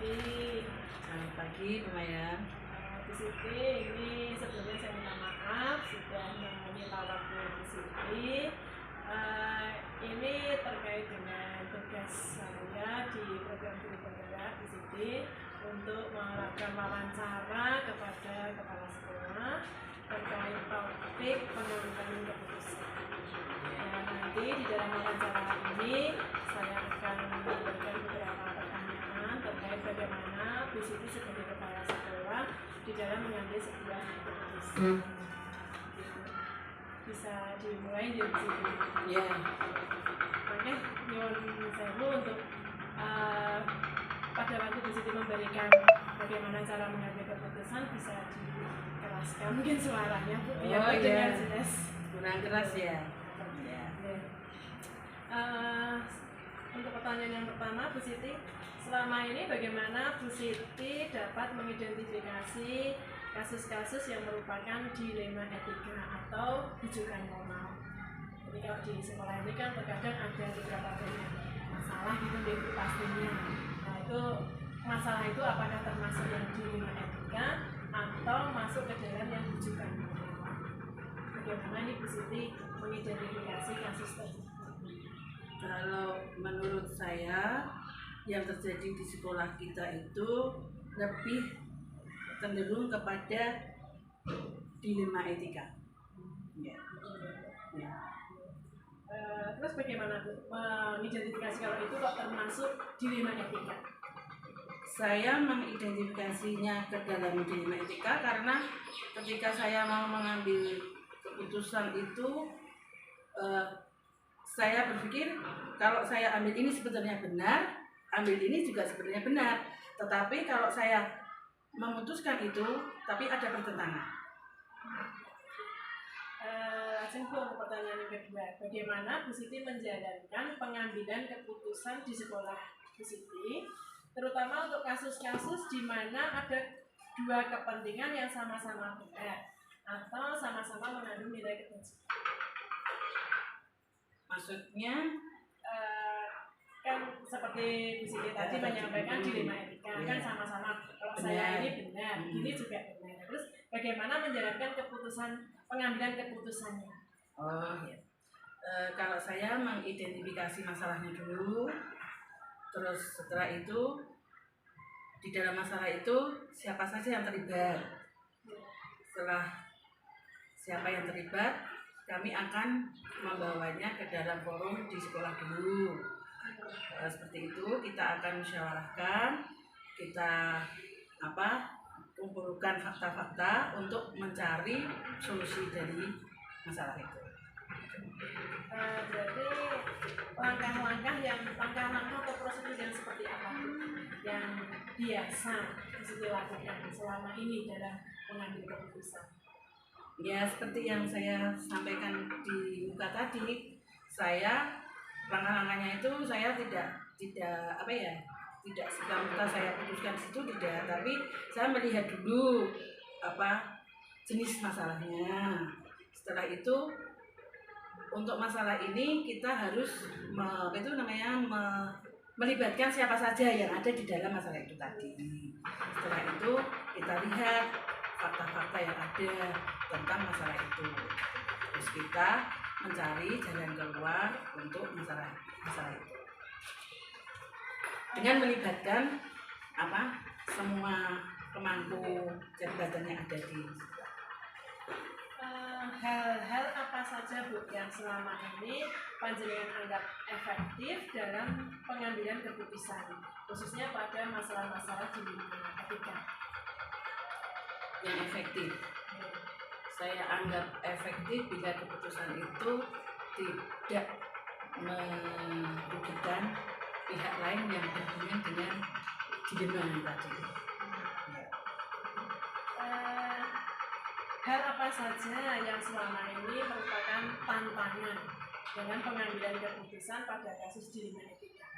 pagi. Selamat pagi, Bu Maya. Bu Siti, ini sebelumnya saya minta maaf sudah menyita waktu Bu Siti. Ini terkait dengan tugas saya di program Guru Penggerak Bu Siti untuk melakukan wawancara kepada kepala sekolah terkait topik pengambilan keputusan. Nanti di dalam wawancara ini saya akan memberikan beberapa pertanyaan terkait bagaimana Bu Siti sebagai kepala sekolah di dalam mengambil sebuah keputusan. Bisa dimulai di Bu Siti. Ya. Oke, nyuwun sewu untuk pada waktu Bu Siti memberikan bagaimana cara mengambil keputusan bisa dikeraskan mungkin suaranya Bu biar terdengar jelas. Kurang keras ya. Untuk pertanyaan yang pertama, Bu Siti, selama ini bagaimana Bu Siti dapat mengidentifikasi kasus-kasus yang merupakan dilema etika atau rujukan moral? Jadi kalau di sekolah ini kan terkadang ada beberapa masalah gitu Bu pastinya. Nah itu masalah itu apakah termasuk yang dilema etika atau masuk ke dalam yang rujukan moral? Bagaimana ini Bu Siti mengidentifikasi kasus tersebut? Kalau menurut saya yang terjadi di sekolah kita itu lebih cenderung kepada dilema etika. Ya. Terus bagaimana Bu mengidentifikasi kalau itu kok termasuk dilema etika? Saya mengidentifikasinya ke dalam dilema etika karena ketika saya mau mengambil keputusan itu saya berpikir kalau saya ambil ini sebenarnya benar, ambil ini juga sebenarnya benar. Tetapi kalau saya memutuskan itu, tapi ada pertentangan. Untuk pertanyaan yang kedua, bagaimana Bu Siti menjalankan pengambilan keputusan di sekolah Bu Siti, terutama untuk kasus-kasus di mana ada dua kepentingan yang sama-sama benar atau sama-sama mengandung nilai kebencian? Maksudnya kan seperti Bu Siti tadi menyampaikan dilema etika kan sama-sama kalau saya ini benar, ini juga benar. Terus bagaimana menjalankan pengambilan keputusannya? Kalau saya mengidentifikasi masalahnya dulu, terus setelah itu di dalam masalah itu siapa saja yang terlibat. Setelah siapa yang terlibat, kami akan membawanya ke dalam forum di sekolah dulu. Seperti itu kita akan musyawarahkan, kita kumpulkan fakta-fakta untuk mencari solusi dari masalah itu. Berarti langkah-langkah atau prosedur yang seperti apa yang biasa dilakukan selama ini dalam mengambil keputusan? Ya seperti yang saya sampaikan di muka tadi, saya langkah-langkahnya itu saya tidak serta-merta saya putuskan situ tidak, tapi saya melihat dulu jenis masalahnya. Setelah itu untuk masalah ini kita harus melibatkan siapa saja yang ada di dalam masalah itu tadi. Setelah itu kita lihat fakta-fakta yang ada tentang masalah itu. Terus kita mencari jalan keluar untuk masalah itu. Dengan melibatkan semua pemangku jabatan yang ada di hal-hal apa saja Bu yang selama ini panjenengan anggap efektif dalam pengambilan keputusan, khususnya pada masalah-masalah dilema etika? Yang efektif, saya anggap efektif bila keputusan itu tidak merugikan pihak lain yang berhubungan dengan dilema tadi. Hal apa saja yang selama ini merupakan tantangan dengan pengambilan keputusan pada kasus dilema etika?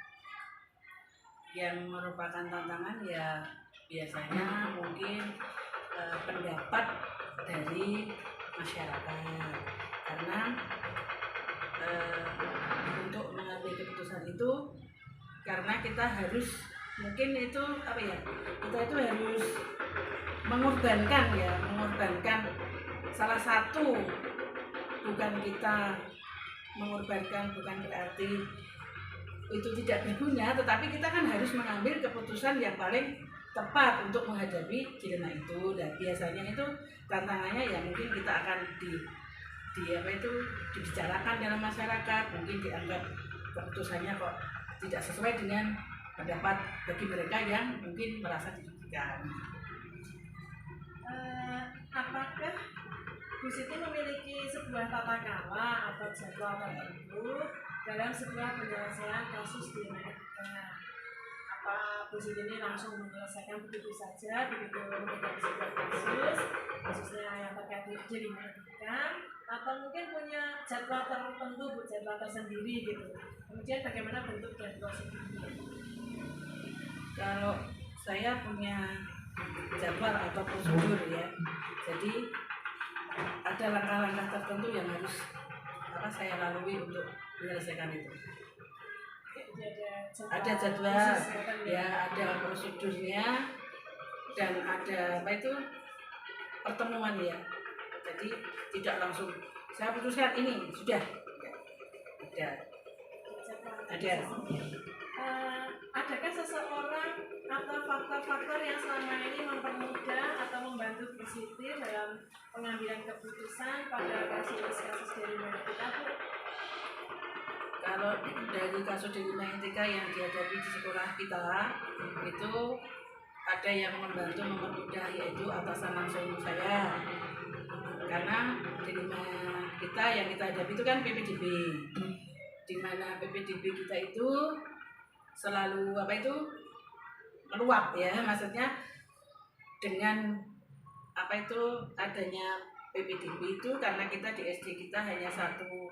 Yang merupakan tantangan ya biasanya mungkin pendapat dari masyarakat, karena untuk mengambil keputusan itu karena kita harus mungkin itu apa ya, kita itu harus mengorbankan salah satu, bukan kita mengorbankan bukan berarti itu tidak berguna, tetapi kita kan harus mengambil keputusan yang paling tepat untuk menghadapi dilema itu. Dan biasanya itu tantangannya ya mungkin kita akan dibicarakan dalam masyarakat, mungkin dianggap keputusannya kok tidak sesuai dengan pendapat bagi mereka yang mungkin merasa dirugikan. Apakah Bu Siti memiliki sebuah tata cara atau jadwal tertentu dalam sebuah penyelesaian kasus di Etika? Apa Bu Siti ini langsung menyelesaikan begitu saja begitu menghadapi sebuah kasusnya yang terkait jaringan Etika, atau mungkin punya jadwal tertentu, jadwal tersendiri gitu? Kemudian bagaimana bentuk dan prosedurnya? Kalau saya punya jadwal atau prosedur ya, jadi ada langkah-langkah tertentu yang harus saya lalui untuk menyelesaikan itu. Ada jadwal ya, ada prosedurnya, dan ada pertemuan ya. Jadi tidak langsung saya putuskan ini sudah ada. Adakah seseorang atau faktor-faktor yang selama ini mempermudah atau membantu Bu Siti dalam pengambilan keputusan pada kasus-kasus jaringan Etika, Bu? Kalau dari kasus jaringan Etika yang dihadapi di sekolah kita itu ada yang membantu mempermudah, yaitu atasan langsung saya, karena jaringan kita yang kita hadapi itu kan PPDB, di mana PPDB kita itu selalu meluap ya, maksudnya dengan adanya PPDB itu karena kita di SD kita hanya satu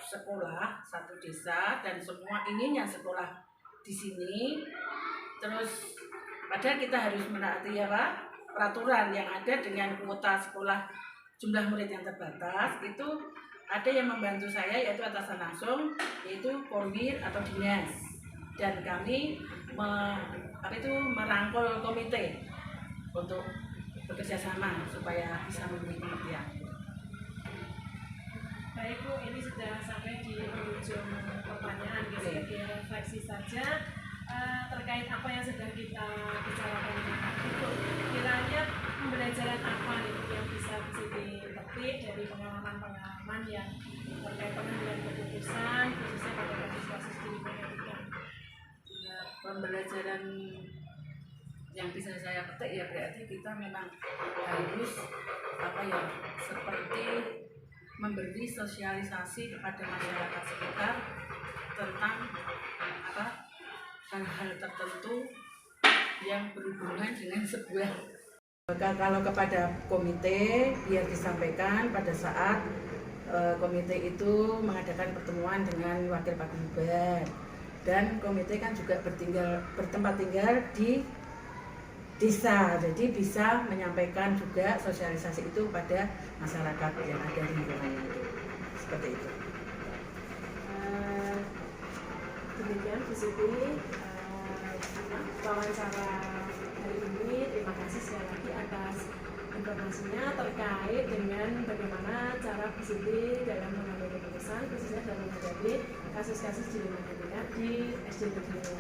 sekolah, satu desa, dan semua inginnya sekolah di sini. Terus padahal kita harus menaati peraturan yang ada dengan kuota sekolah jumlah murid yang terbatas. Itu ada yang membantu saya, yaitu atasan langsung, yaitu Polwir atau dinas, dan kami merangkul komite untuk bekerja sama supaya bisa memberi pengertian. Baik Bu, ini sudah sampai di ujung pertanyaan, sebagai refleksi saja terkait apa yang sedang kita bicarakan ini. Bu, kiranya pembelajaran apa yang bisa dipetik dari pengalaman-pengalaman yang terkait pengambilan keputusan, khususnya pada kasus-kasus di Etika? Pembelajaran yang bisa saya petik ya, berarti kita memang harus seperti memberi sosialisasi kepada masyarakat sekitar tentang hal-hal tertentu yang berhubungan dengan sebuah. Kalau kepada komite, biar disampaikan pada saat komite itu mengadakan pertemuan dengan wakil paguyuban, dan komite kan juga bertempat tinggal di desa, jadi bisa menyampaikan juga sosialisasi itu pada masyarakat yang ada di lingkungannya itu. Seperti itu. Demikian Bu Siti wawancara hari ini. Terima kasih sekali lagi atas informasinya terkait dengan bagaimana cara Bu Siti dalam mengambil keputusan, khususnya dalam menghadapi kasus-kasus jaringan Etika di SD Negeri.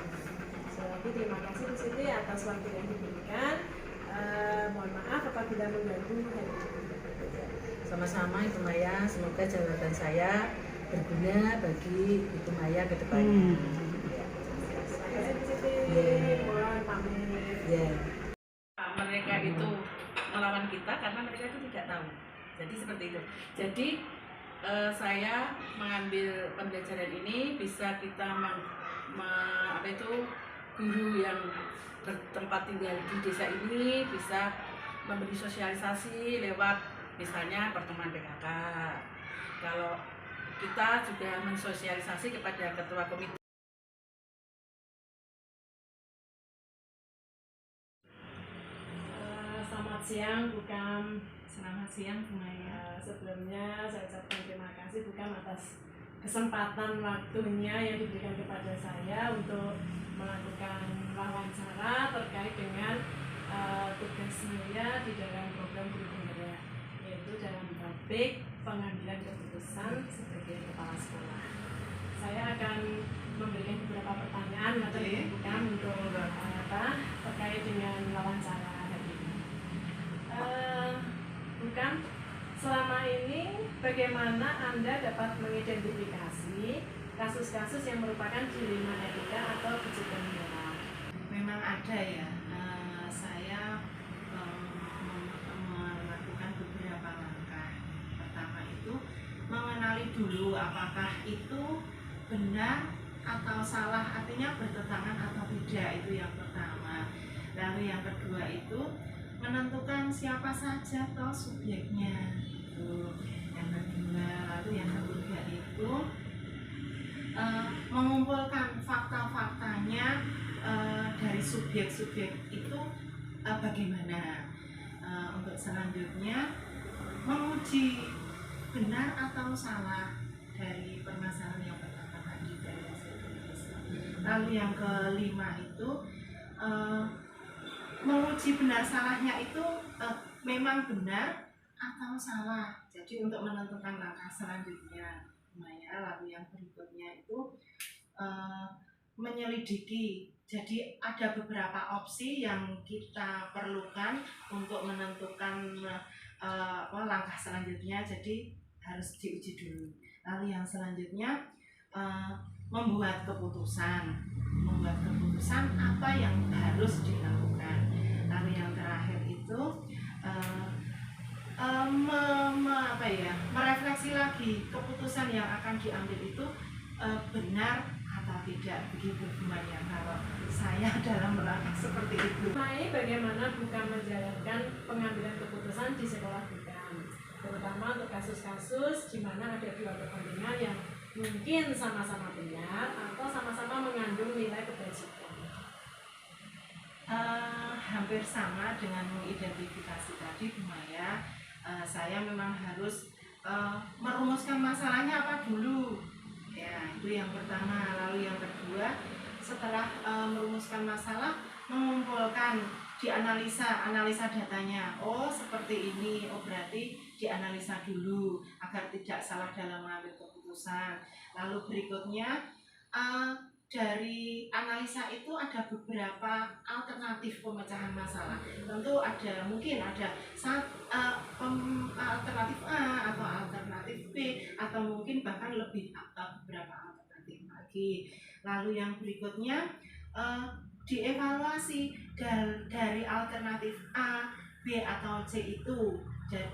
Sekali lagi terima kasih Bu Siti atas waktu yang diberikan. Mohon maaf apabila mengganggu hari ini. Sama-sama Ibu Maya, semoga jawaban saya berguna bagi Ibu Maya ke depannya. Terima kasih Bu Siti. Mohon pamit. Mereka itu melawan kita karena mereka itu tidak tahu. Jadi seperti itu. Jadi saya mengambil pembelajaran ini, bisa kita guru yang bertempat tinggal di desa ini bisa memberi sosialisasi lewat misalnya pertemuan PKK. Kalau kita juga mensosialisasi kepada ketua komite. Selamat siang Bu Kam. Selamat siang Bu Maya. Sebelumnya saya ucapkan terima kasih Bu Kam atas kesempatan waktunya yang diberikan kepada saya untuk melakukan wawancara terkait dengan tugas saya di dalam program guru penggerak, yaitu dalam topik pengambilan keputusan sebagai kepala sekolah. Saya akan memberikan beberapa pertanyaan atau bukan untuk terkait dengan wawancara hari ini. Bukan, selama ini bagaimana Anda dapat mengidentifikasi kasus-kasus yang merupakan dilema etika atau kejutan moral? Memang ada ya, saya melakukan beberapa langkah. Pertama itu mengenali dulu apakah itu benar atau salah, artinya bertentangan atau tidak, itu yang pertama. Lalu yang kedua itu menentukan siapa saja toh subjeknya, itu yang kedua. Lalu yang ketiga itu mengumpulkan fakta-faktanya dari subjek-subjek itu bagaimana. Untuk selanjutnya menguji benar atau salah dari permasalahan yang pertama tadi dari hasil pemeriksaan. Lalu yang kelima itu menguji benar salahnya itu memang benar atau salah. Jadi untuk menentukan langkah selanjutnya. Lalu yang berikutnya itu menyelidiki. Jadi ada beberapa opsi yang kita perlukan untuk menentukan langkah selanjutnya. Jadi harus diuji dulu. Lalu yang selanjutnya membuat keputusan apa yang harus dilakukan. Lalu yang terakhir itu merefleksi lagi keputusan yang akan diambil itu benar atau tidak, begitu semuanya kalau saya dalam langkah seperti itu. Mengenai bagaimana bukan menjalankan pengambilan keputusan di sekolah bukan, terutama untuk kasus-kasus di mana ada dua kepentingan yang mungkin sama-sama benar atau sama-sama mengandung nilai kebajikan. Hampir sama dengan mengidentifikasi tadi, Bu Maya. Saya memang harus merumuskan masalahnya apa dulu. Ya, itu yang pertama. Lalu yang kedua, setelah merumuskan masalah, mengumpulkan, analisa datanya. Oh, seperti ini. Oh, berarti dianalisa dulu agar tidak salah dalam mengambil keputusan. Lalu berikutnya dari analisa itu ada beberapa alternatif pemecahan masalah. Tentu mungkin ada alternatif A atau alternatif B, atau mungkin bahkan lebih beberapa alternatif lagi. Lalu yang berikutnya dievaluasi dari alternatif A, B atau C itu,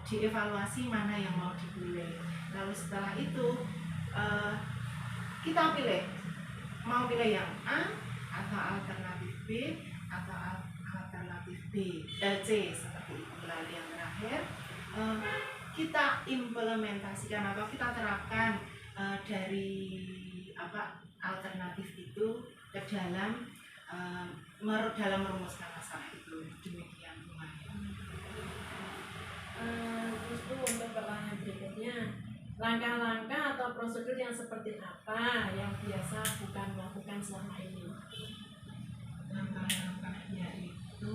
dievaluasi mana yang mau dipilih. Lalu setelah itu kita pilih, mau pilih yang A atau alternatif B atau alternatif C seperti itu. Lalu yang terakhir kita implementasikan atau kita terapkan dari alternatif itu ke dalam merumuskan masalah itu. Demikian semuanya. Terus untuk pertanyaan berikutnya, langkah-langkah atau prosedur yang seperti apa yang biasa bukan melakukan selama ini? Langkah-langkahnya itu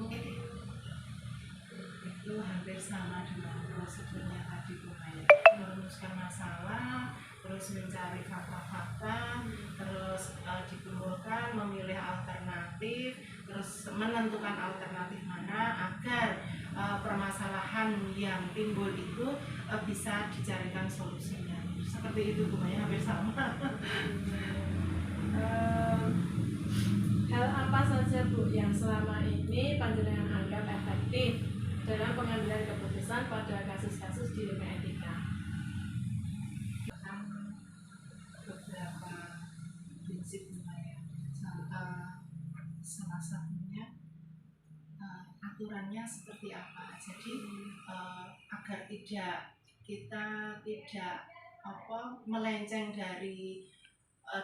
hampir sama dengan prosedurnya tadi, Bu Maya. Merumuskan masalah, terus mencari fakta-fakta, terus dikumpulkan, memilih alternatif, terus menentukan alternatif mana agar permasalahan yang timbul itu bisa dicarikan solusinya. Seperti itu, Bu Maya, hampir sama. Hal apa saja, Bu, yang selama ini panjenengan anggap efektif dalam pengambilan keputusan pada kasus-kasus dilema etika? Beberapa prinsip, Bu Maya. Salah satunya aturannya seperti apa. Jadi agar kita tidak melenceng dari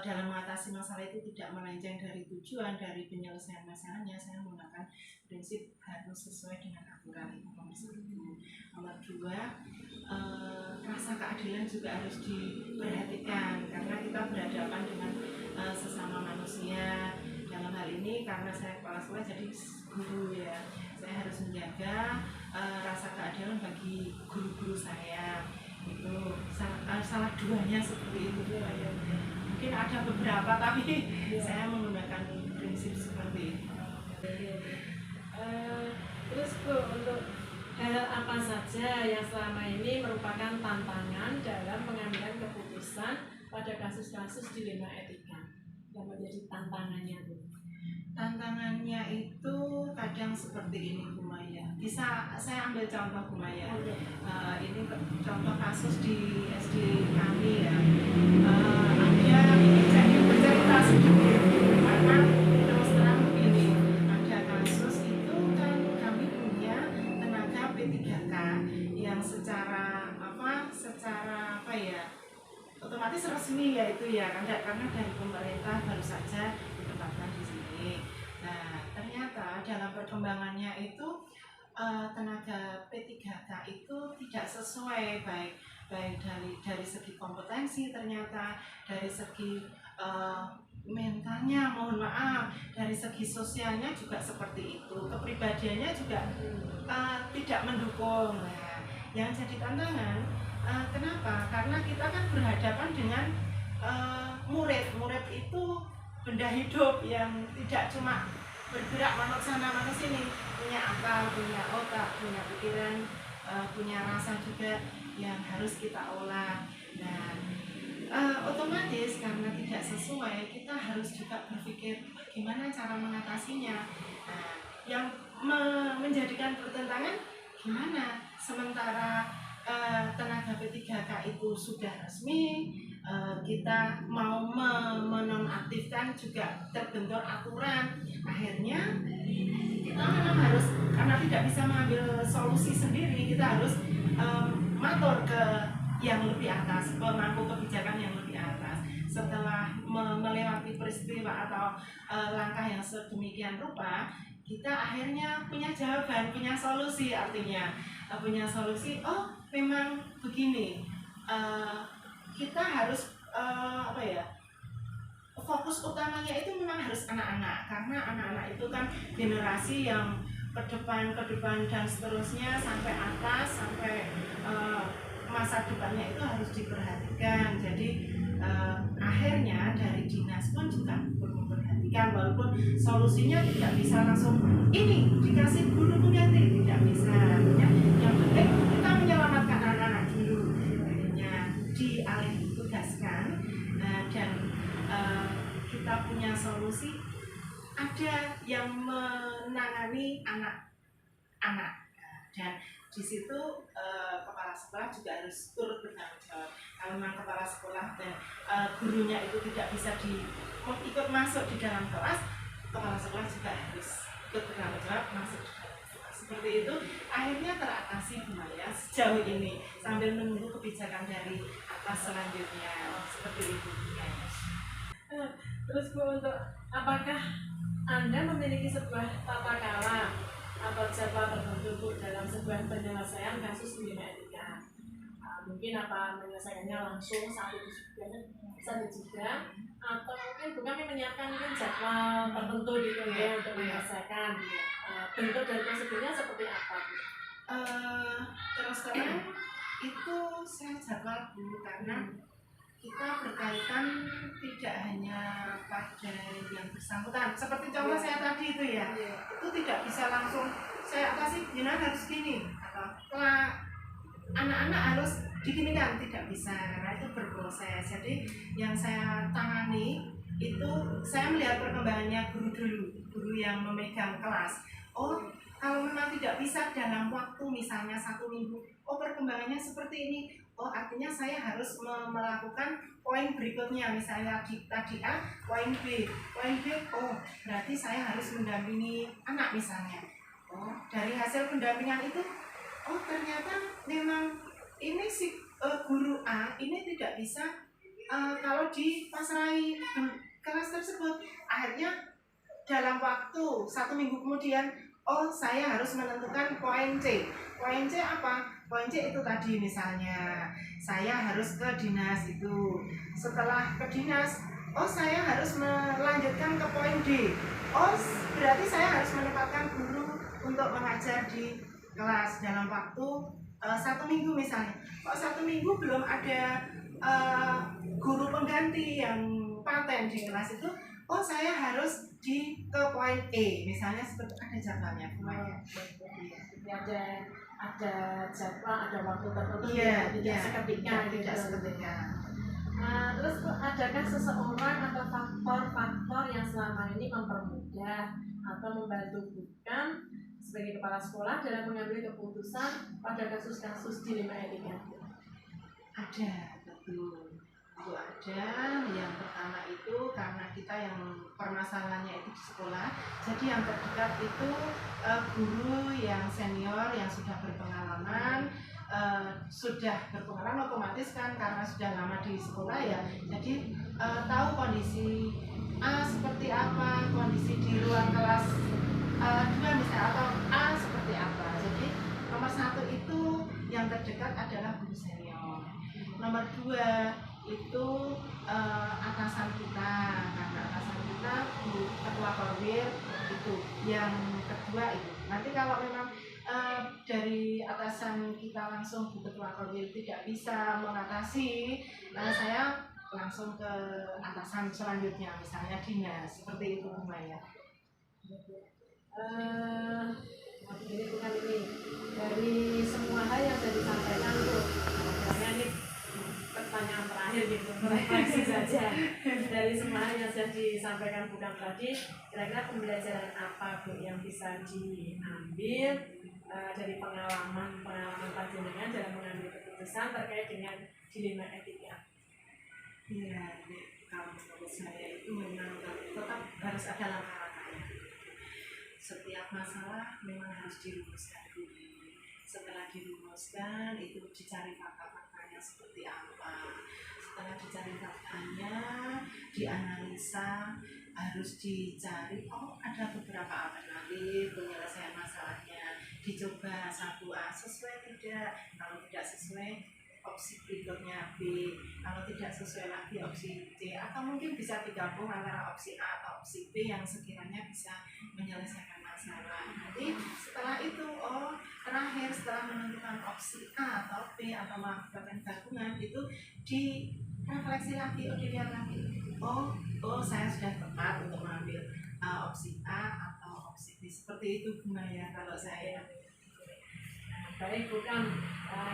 dalam mengatasi masalah itu, tidak melenceng dari tujuan, dari penyelesaian masalahnya, saya menggunakan prinsip harus sesuai dengan aturan itu. Nomor dua, rasa keadilan juga harus diperhatikan karena kita berhadapan dengan sesama manusia. Dalam hal ini karena saya kepala sekolah jadi guru ya, saya harus menjaga rasa keadilan bagi guru-guru saya. Itu salah duanya seperti itu ya. Mungkin ada beberapa tapi saya menggunakan prinsip seperti itu. Terus Bu, untuk hal apa saja yang selama ini merupakan tantangan dalam pengambilan keputusan pada kasus-kasus dilema etika yang menjadi tantangannya Bu? Tantangannya itu kadang seperti ini Bu Maya. Bisa saya ambil contoh Bu Maya. Ini contoh kasus di SD kami ya. Ada ini saya bercerita sedikit karena terus terang begini. Ada kasus itu kan kami punya tenaga P3K yang secara apa ya, otomatis resmi ya itu ya karena dari pemerintah baru saja ditetapkan di sini. Nah ternyata dalam perkembangannya itu tenaga P3K itu tidak sesuai baik dari segi kompetensi, ternyata dari segi mentalnya, mohon maaf, dari segi sosialnya juga seperti itu, kepribadiannya juga tidak mendukung. Nah, yang jadi tantangan kenapa? Karena kita kan berhadapan dengan murid itu benda hidup yang tidak cuma bergerak manut sana manut sini, punya akal, punya otak, punya pikiran, punya rasa juga yang harus kita olah. Dan otomatis karena tidak sesuai, kita harus juga berpikir bagaimana cara mengatasinya. Nah, yang menjadikan pertentangan gimana? Sementara tenaga P3K itu sudah resmi, kita mau menonaktifkan juga terbentur aturan. Akhirnya kita memang harus, karena tidak bisa mengambil solusi sendiri, kita harus matur ke yang lebih atas, pemangku kebijakan yang lebih atas. Setelah melewati peristiwa atau langkah yang sedemikian rupa, kita akhirnya punya jawaban, punya solusi. Artinya punya solusi, oh memang begini, kita harus fokus utamanya itu memang harus anak-anak, karena anak-anak itu kan generasi yang ke depan dan seterusnya sampai atas, sampai masa depannya itu harus diperhatikan. Jadi akhirnya dari dinas pun juga memperhatikan, walaupun solusinya tidak bisa langsung ini dikasih guru pengganti, tidak bisa. Yang penting kita menyelamatkan anak-anak dulu, akhirnya dialih tugaskan dan kita punya solusi. Ada yang menangani anak-anak dan di situ kepala sekolah juga harus turut bertanggung jawab. Kalau memang kepala sekolah dan gurunya itu tidak bisa ikut masuk di dalam kelas, kepala sekolah juga harus ikut bertanggung jawab masuk di dalam kelas. Seperti itu akhirnya teratasi Maya sejauh ini sambil menunggu kebijakan dari atas selanjutnya. Seperti itu. Terus Bu, untuk apakah Anda memiliki sebuah tata cara atau jadwal tertentu Bu dalam sebuah penyelesaian kasus dilema etika? Mungkin apa menyelesaikannya langsung saat itu juga, atau mungkin bukan menyiapkan jadwal tertentu gitu ya untuk menyelesaikan. Bentuk dari prosedurnya seperti apa Bu? Terus terang itu saya jadwal dulu karena kita berkaitan tidak hanya pada yang bersangkutan. Seperti contoh saya tadi itu ya, itu tidak bisa langsung saya atasi, harus gini atau anak-anak harus diginikan, tidak bisa karena itu berproses. Jadi yang saya tangani itu saya melihat perkembangannya guru dulu, guru yang memegang kelas. Oh, kalau memang tidak bisa dalam waktu misalnya 1 minggu, oh perkembangannya seperti ini. Oh artinya saya harus melakukan poin berikutnya, misalnya tadi A, poin B, oh berarti saya harus mendampingi anak misalnya. Oh dari hasil pendampingan itu, oh ternyata memang ini si guru A ini tidak bisa kalau dipasrai kelas tersebut. Akhirnya dalam waktu 1 minggu kemudian, oh saya harus menentukan poin C. Poin C apa? poin C itu tadi, misalnya saya harus ke dinas itu, setelah ke dinas saya harus melanjutkan ke poin D, berarti saya harus menempatkan guru untuk mengajar di kelas dalam waktu 1 minggu misalnya. Kok 1 minggu belum ada guru pengganti yang paten di kelas itu, saya harus ke poin E misalnya, seperti ada jadwalnya semuanya. Ada jadwal, ada waktu tertentu, tidak seketika. Terus adakah seseorang atau faktor-faktor yang selama ini mempermudah atau membantu bukan sebagai kepala sekolah dalam mengambil keputusan pada kasus-kasus dilema etika? Ada, betul. Itu ada. Yang pertama itu karena kita yang permasalahannya itu di sekolah, jadi yang terdekat itu guru yang senior yang sudah berpengalaman. Otomatis kan karena sudah lama di sekolah ya, jadi tahu kondisi A seperti apa, kondisi di ruang kelas 2 misalnya, atau A seperti apa. Jadi nomor 1 itu yang terdekat adalah guru senior. Nomor 2 itu atasan kita, karena atasan kita guru ketua korwil itu. Yang kedua itu nanti kalau memang dari atasan kita langsung Bu Ketua Korwil tidak bisa mengatasi, saya langsung ke atasan selanjutnya, misalnya dinas, seperti itu Bu Maya. Jadi bukan ini dari semua hal yang sudah disampaikan tuh, karena ini pertanyaan terakhir gitu, refleksi saja. Dari semua hal yang sudah disampaikan bukan tadi, kira-kira pembelajaran apa Bu yang bisa diambil dari pengalaman panjenengan dalam mengambil keputusan terkait dengan dilema etika? Iya, kalau menurut saya itu memang tetap harus ada langkah-langkahnya. Setiap masalah memang harus dirumuskan dulu. Setelah dirumuskan itu dicari fakta-faktanya seperti apa. Setelah dicari faktanya, dianalisa, harus dicari ada beberapa alternatif penyelesaian masalahnya. Dicoba 1A sesuai tidak, kalau tidak sesuai opsi berikutnya B, kalau tidak sesuai lagi opsi C, atau mungkin bisa digabung antara opsi A atau opsi B yang sekiranya bisa menyelesaikan masalah. Nanti setelah itu terakhir setelah menentukan opsi A atau B atau melakukan gabungan itu direfleksi lagi, dilihat lagi, saya sudah tepat untuk mengambil opsi A atau opsi B. Seperti itu Bu Maya kalau saya. Baik, bukan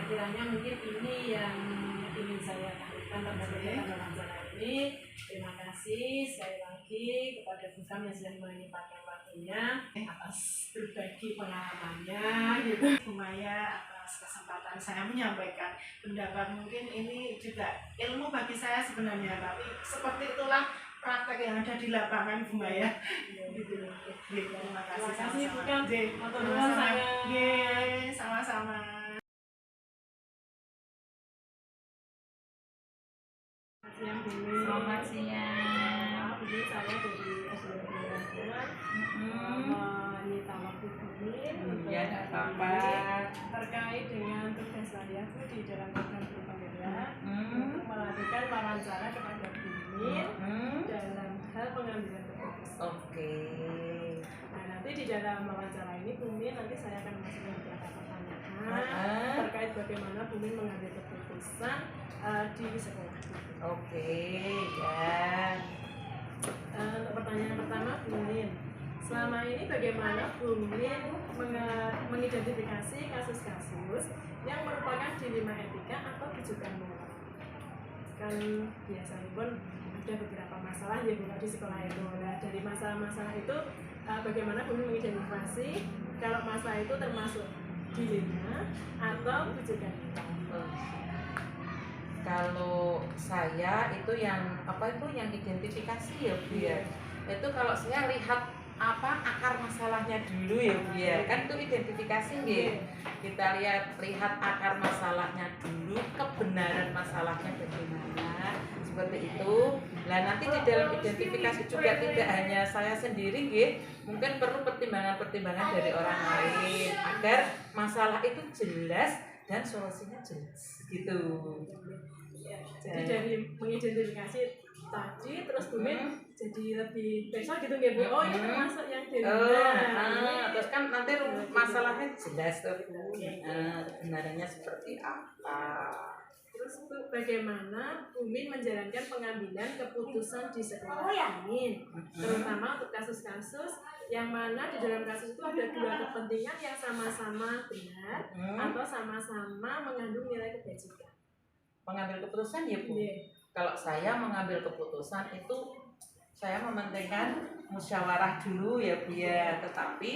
kiranya mungkin ini yang ingin saya tanyakan terkait dengan wawancara ini. Terima kasih sekali lagi kepada Bukan yang sudah menyempatkan waktunya atas berbagi pengalamannya gitu. Bu Maya atas kesempatan saya menyampaikan pendapat. Mungkin ini juga ilmu bagi saya sebenarnya, tapi seperti itulah praktek yang ada di lapangan Bu Maya. Terima kasih Bukan. Sama-sama. Selamat siang. Ini saya dari menyita waktu Bumi terkait dengan tugas saya di dalam program Bumi untuk melakukan wawancara kepada Bumi dalam hal pengambilan keputusan. Oke. Nah, nanti di dalam wawancara ini Bumi nanti saya akan memasukkan beberapa pertanyaan terkait bagaimana Bumi mengambil keputusan di sekolah. Oke, ya. Untuk pertanyaan pertama, Bumin, selama ini bagaimana Bumin mengidentifikasi kasus-kasus yang merupakan dilema etika atau kejutan moral? Kan biasanya pun ada beberapa masalah ya di sekolah itu. Nah, dari masalah-masalah itu bagaimana Bumin mengidentifikasi kalau masalah itu termasuk dilema atau kejutan moral? Kalau saya itu yang identifikasi ya Bu ya. Itu kalau saya lihat akar masalahnya dulu ya Bu ya. Kan itu identifikasi nggih. Kita lihat akar masalahnya dulu, kebenaran masalahnya bagaimana. Seperti itu. Nah, nanti di dalam identifikasi juga tidak hanya saya sendiri nggih, mungkin perlu pertimbangan-pertimbangan dari orang lain agar masalah itu jelas dan solusinya jelas gitu. Ya, jadi dari mengidentifikasi tadi terus Bumin jadi lebih besok gitu nggak Bu? Oh ini termasuk yang dilema. Terus kan nanti masalahnya jelas tuh kebenarannya seperti apa. Terus Bu, bagaimana Bumin menjalankan pengambilan keputusan di sekolah ini, terutama untuk kasus-kasus yang mana di dalam kasus itu ada dua kepentingan yang sama-sama benar atau sama-sama mengandung nilai kebajikan. Mengambil keputusan ya Bu. Yeah. Kalau saya mengambil keputusan itu saya mementingkan musyawarah dulu ya Bu ya. Tetapi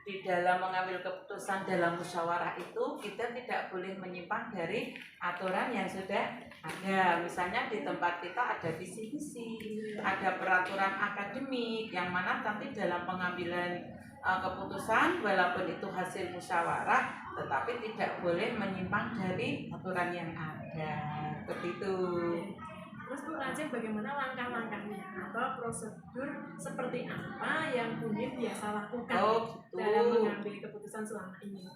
di dalam mengambil keputusan dalam musyawarah itu kita tidak boleh menyimpang dari aturan yang sudah ada. Misalnya di tempat kita ada visi-visi, ada peraturan akademik yang mana nanti dalam pengambilan keputusan walaupun itu hasil musyawarah tetapi tidak boleh menyimpang dari aturan yang ada. Seperti itu. Terus Bu Najib bagaimana langkah-langkahnya atau prosedur seperti apa yang Bumin biasa lakukan dalam mengambil keputusan selama ini?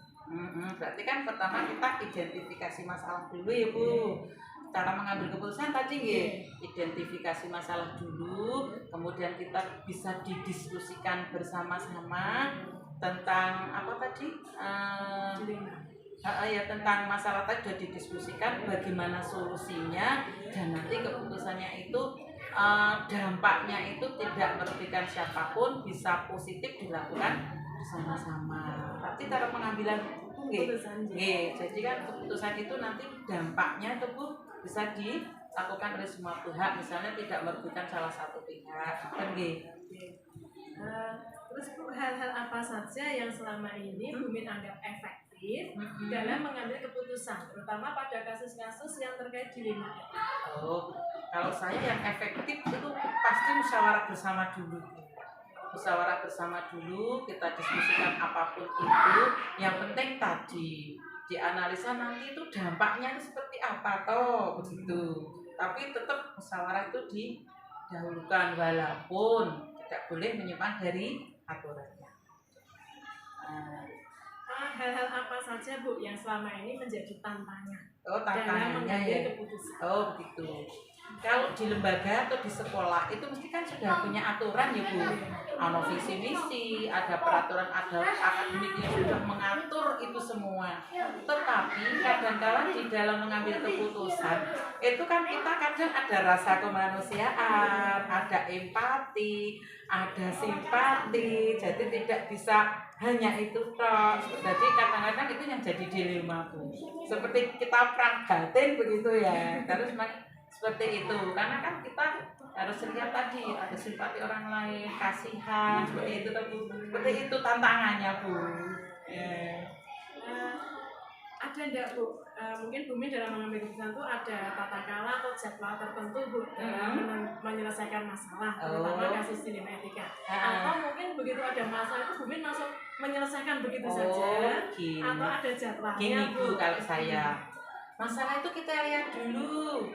Berarti kan pertama kita identifikasi masalah dulu ya Bu. Cara mengambil keputusan tadi ya, identifikasi masalah dulu, kemudian kita bisa didiskusikan bersama-sama tentang apa tadi? Ya tentang masalah tadi sudah didiskusikan bagaimana solusinya dan nanti keputusannya itu dampaknya itu tidak merugikan siapapun, bisa positif dilakukan bersama-sama. Tapi cara pengambilan keputusan jadi kan keputusan itu nanti dampaknya itu Bu bisa dilakukan oleh semua pihak, misalnya tidak merugikan salah satu pihak kan terus Bu, hal-hal apa saja yang selama ini Bumin anggap efektif dalam mengambil keputusan, terutama pada kasus-kasus yang terkait dilema? Kalau saya yang efektif itu pasti musyawarah bersama dulu. Musyawarah bersama dulu, kita diskusikan apapun itu. Yang penting tadi dianalisa nanti itu dampaknya itu seperti apa toh begitu. Tapi tetap musyawarah itu didahulukan walaupun tidak boleh menyimpang dari aturannya. Hal-hal apa saja Bu yang selama ini menjadi tantangan dalam mengambil keputusan? Begitu. Kalau di lembaga atau di sekolah itu mesti kan sudah punya aturan ya Bu. Ada visi misi, ada peraturan, ada akademik yang sudah mengatur itu semua. Tetapi kadang-kadang di dalam mengambil keputusan itu kan kita kadang ada rasa kemanusiaan, ada empati, ada simpati. Jadi tidak bisa hanya itu toh. Jadi kadang-kadang itu yang jadi dilema Bu. Seperti kita perang batin begitu ya. Terus seperti itu, karena kan kita harus lihat tadi ada simpati orang lain, kasihan, seperti itu Bu. Seperti itu tantangannya Bu. Ada enggak Bu? Mungkin Bumin dalam mengambil keputusan itu ada tata cara atau jadwal tertentu Bu dalam menyelesaikan masalah, terutama kasus dilema etika. Atau mungkin begitu ada masalah itu Bumin langsung menyelesaikan begitu saja, atau ada jadwalnya gini Bu, kalau saya masalah itu kita lihat dulu.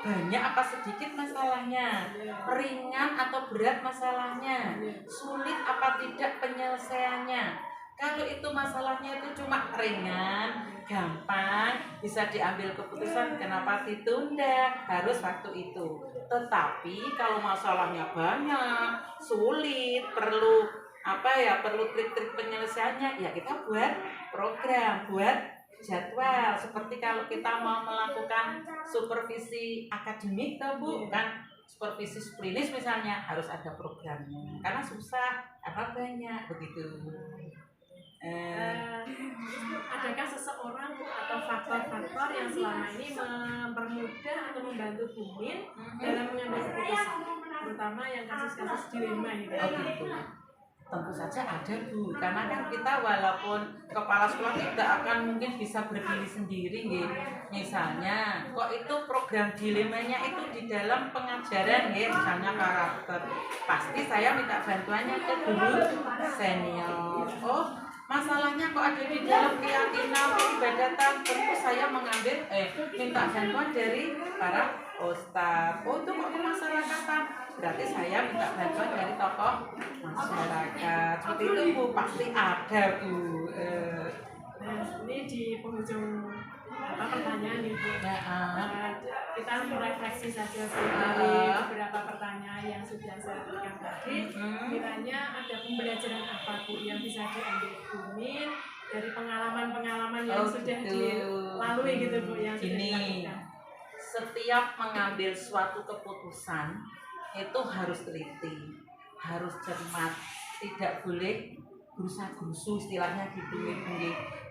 Banyak apa sedikit masalahnya, ringan atau berat masalahnya, sulit apa tidak penyelesaiannya. Kalau itu masalahnya itu cuma ringan, gampang, bisa diambil keputusan, kenapa ditunda, harus waktu itu. Tetapi kalau masalahnya banyak, sulit, perlu trik-trik penyelesaiannya, ya kita buat program, buat jadwal. Seperti kalau kita mau melakukan supervisi akademik tuh Bu, kan supervisi klinis misalnya harus ada programnya, karena susah, karena banyak begitu. Adakah seseorang Bu atau faktor-faktor yang selama ini mempermudah atau membantu Bumin dalam mengambil keputusan, terutama yang kasus-kasus dilema ini? Tentu saja ada Bu, karena kan kita walaupun kepala sekolah tidak akan mungkin bisa berdiri sendiri gitu. Misalnya kok itu program dilemanya itu di dalam pengajaran gitu, misalnya karakter, pasti saya minta bantuannya ke guru senior. Masalahnya kok ada di dalam keyakinan peribadatan, tentu saya minta bantuan dari para ustadz. Itu kok kemasyarakatan, berarti saya minta bantuan dari tokoh masyarakat. Seperti itu Bu, pasti ada Bu. Nah, ini di penghujung pertanyaan nih Bu. Kita merefleksi saja sih dari beberapa pertanyaan yang sudah saya berikan tadi. Kiranya ada pembelajaran apa Bu yang bisa diambil Bu Min dari pengalaman-pengalaman yang sudah dilalui gitu Bu, yang sudah dilakukan. Setiap mengambil suatu keputusan itu harus teliti, harus cermat, tidak boleh gerusa-gerusu istilahnya gitu.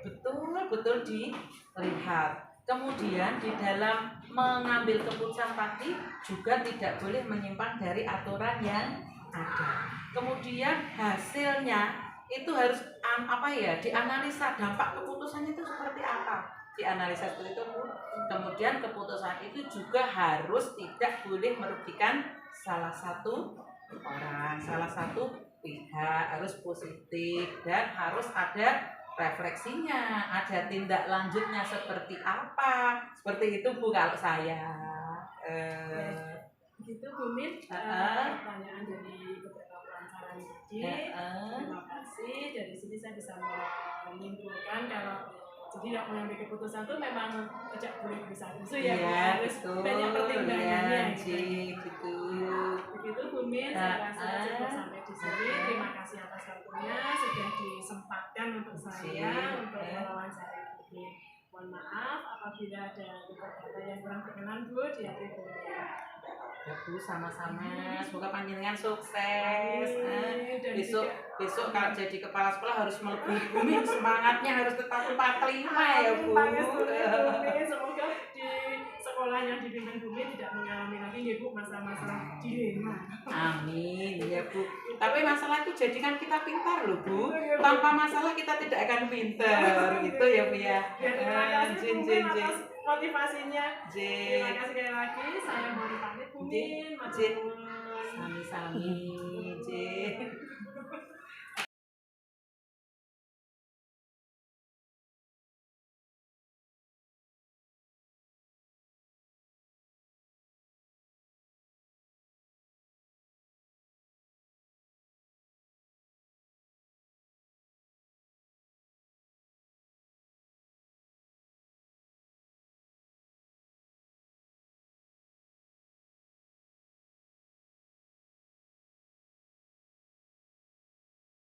Betul-betul dilihat. Kemudian di dalam mengambil keputusan tadi juga tidak boleh menyimpang dari aturan yang ada. Kemudian hasilnya itu harus dianalisa dampak keputusan itu seperti apa. Dianalisa seperti itu. Kemudian keputusan itu juga harus tidak boleh merugikan salah satu orang, salah satu pihak, harus positif dan harus ada refleksinya, ada tindak lanjutnya seperti apa. Seperti itu Bu kalau saya. Begitu Bu Min, pertanyaan dari beberapa pelancaran tadi. Terima kasih. Dari sini saya bisa menyimpulkan kalau jadi yang mengambil keputusan itu memang tidak boleh gerusa-gerusu ya, harus banyak pertimbangannya. Gitu. Begitu Bu Min, saya rasa cukup sampai di sini. Terima kasih atas waktunya sudah disempatkan untuk saya untuk mewawancarai Bu Min. Mohon maaf apabila ada beberapa yang kurang berkenan Bu di hati Bu Min. Ya Bu, sama-sama. Semoga panjenengan sukses. Besok kalau jadi kepala sekolah harus melebihi Bu Min, semangatnya harus tetap 45 ya Bu. Semoga di sekolah yang dipimpin Bu Min tidak mengalami lagi ya Bu masa-masa dilema. Amin ya Bu. Tapi masalah itu jadikan kita pintar loh Bu. Tanpa masalah kita tidak akan pintar gitu ya Bu ya. Terima kasih Bu Min atas motivasinya. Terima kasih sekali lagi. Saya mau pamit Bu Min. Sami-sami.